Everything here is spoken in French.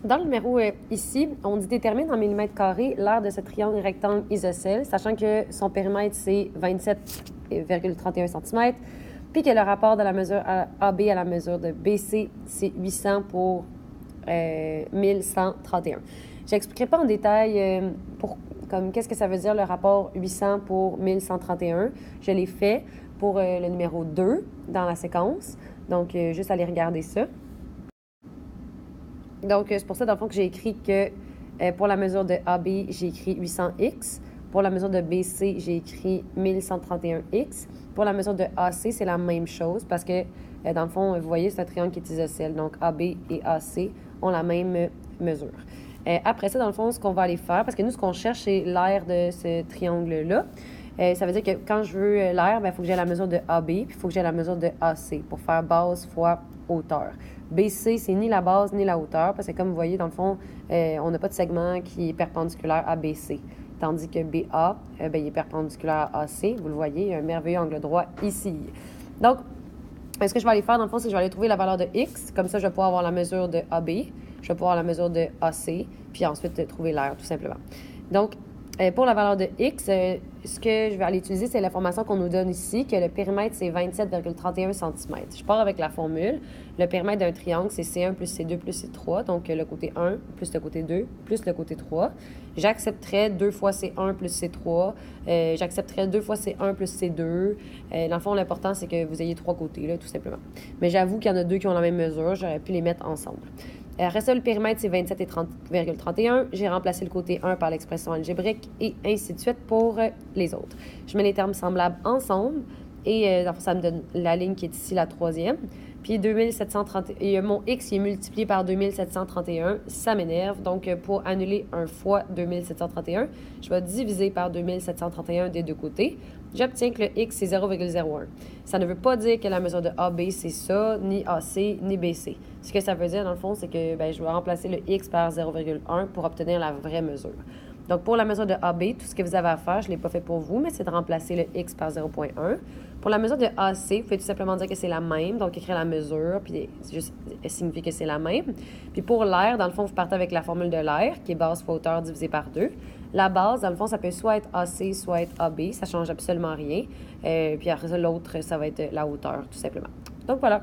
Dans le numéro ici, on dit détermine en millimètres carrés l'aire de ce triangle rectangle isocèle, sachant que son périmètre, c'est 27,31 cm, puis que le rapport de la mesure AB à la mesure de BC, c'est 800 pour 1131. Je n'expliquerai pas en détail qu'est-ce que ça veut dire le rapport 800 pour 1131. Je l'ai fait pour le numéro 2 dans la séquence. Donc, juste aller regarder ça. Donc, c'est pour ça, dans le fond, que j'ai écrit que pour la mesure de AB, j'ai écrit 800x. Pour la mesure de BC, j'ai écrit 1131x. Pour la mesure de AC, c'est la même chose parce que, dans le fond, vous voyez, c'est un triangle qui est isocèle. Donc, AB et AC ont la même mesure. Après ça, dans le fond, ce qu'on va aller faire, parce que nous, ce qu'on cherche, c'est l'aire de ce triangle-là. Ça veut dire que quand je veux l'aire, il faut que j'ai la mesure de AB, puis il faut que j'ai la mesure de AC pour faire base fois hauteur. BC, c'est ni la base ni la hauteur, parce que comme vous voyez, dans le fond, on n'a pas de segment qui est perpendiculaire à BC. Tandis que BA, il est perpendiculaire à AC. Vous le voyez, il y a un merveilleux angle droit ici. Donc, ce que je vais aller faire, dans le fond, c'est que je vais aller trouver la valeur de X. Comme ça, je vais pouvoir avoir la mesure de AB, je vais pouvoir avoir la mesure de AC, puis ensuite trouver l'aire, tout simplement. Donc, pour la valeur de X, ce que je vais aller utiliser, c'est l'information qu'on nous donne ici, que le périmètre, c'est 27,31 cm. Je pars avec la formule. Le périmètre d'un triangle, c'est C1 plus C2 plus C3, donc le côté 1 plus le côté 2 plus le côté 3. J'accepterais 2 fois C1 plus C3. J'accepterais 2 fois C1 plus C2. Dans le fond, l'important, c'est que vous ayez 3 côtés, là, tout simplement. Mais j'avoue qu'il y en a 2 qui ont la même mesure. J'aurais pu les mettre ensemble. Après ça, le périmètre, c'est 27,31. J'ai remplacé le côté 1 par l'expression algébrique et ainsi de suite pour les autres. Je mets les termes semblables ensemble et ça me donne la ligne qui est ici, la troisième. Puis 2730, et mon X il est multiplié par 2731, ça m'énerve. Donc, pour annuler un fois 2731, je vais diviser par 2731 des deux côtés. J'obtiens que le X, c'est 0,01. Ça ne veut pas dire que la mesure de AB, c'est ça, ni AC, ni BC. Ce que ça veut dire, dans le fond, c'est que je vais remplacer le X par 0,1 pour obtenir la vraie mesure. Donc, pour la mesure de AB, tout ce que vous avez à faire, je ne l'ai pas fait pour vous, mais c'est de remplacer le X par 0,1. Pour la mesure de AC, vous pouvez tout simplement dire que c'est la même, donc écrire la mesure, puis juste signifier que c'est la même. Puis pour l'aire, dans le fond, vous partez avec la formule de l'aire, qui est base fois hauteur divisé par 2. La base, dans le fond, ça peut soit être AC, soit être AB, ça ne change absolument rien. Puis après ça, l'autre, ça va être la hauteur, tout simplement. Donc voilà.